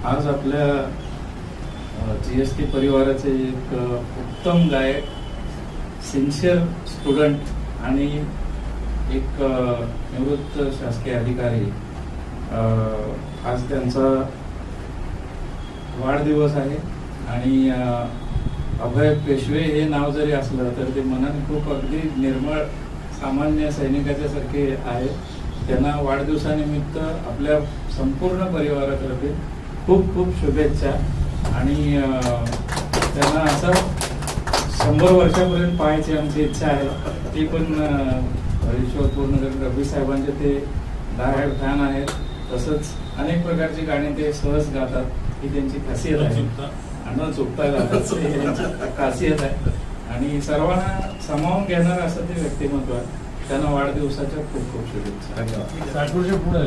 आज आपल्या GST परिवाराचे एक उत्तम गायक, सिन्सिअर स्टुडंट आणि एक निवृत्त शासकीय अधिकारी, आज त्यांचा वाढदिवस आहे. आणि अभय पेशवे हे नाव जरी असलं तर ते मनाने खूप अगदी निर्मळ सामान्य सैनिकाच्या सारखे आहे. त्यांना वाढदिवसानिमित्त आपल्या संपूर्ण परिवारातर्फे खूप खूप शुभेच्छा. आणि त्यांना असं 100 वर्षापर्यंत पाहायची आमची इच्छा आहे. ती पण ईश्वर पूर्ण करून रफी साहेबांचे ते डायहार्ड फॅन आहेत. तसंच अनेक प्रकारची गाणी ते सहज गातात, ही त्यांची खासियत आहे. न चुकता गातात, ही त्यांची खासियत आहे. आणि सर्वांना सामावून घेणार असं ते व्यक्तिमत्व आहे. त्यांना वाढदिवसाच्या खूप खूप शुभेच्छा. धन्यवाद. 60 वर्ष पुढे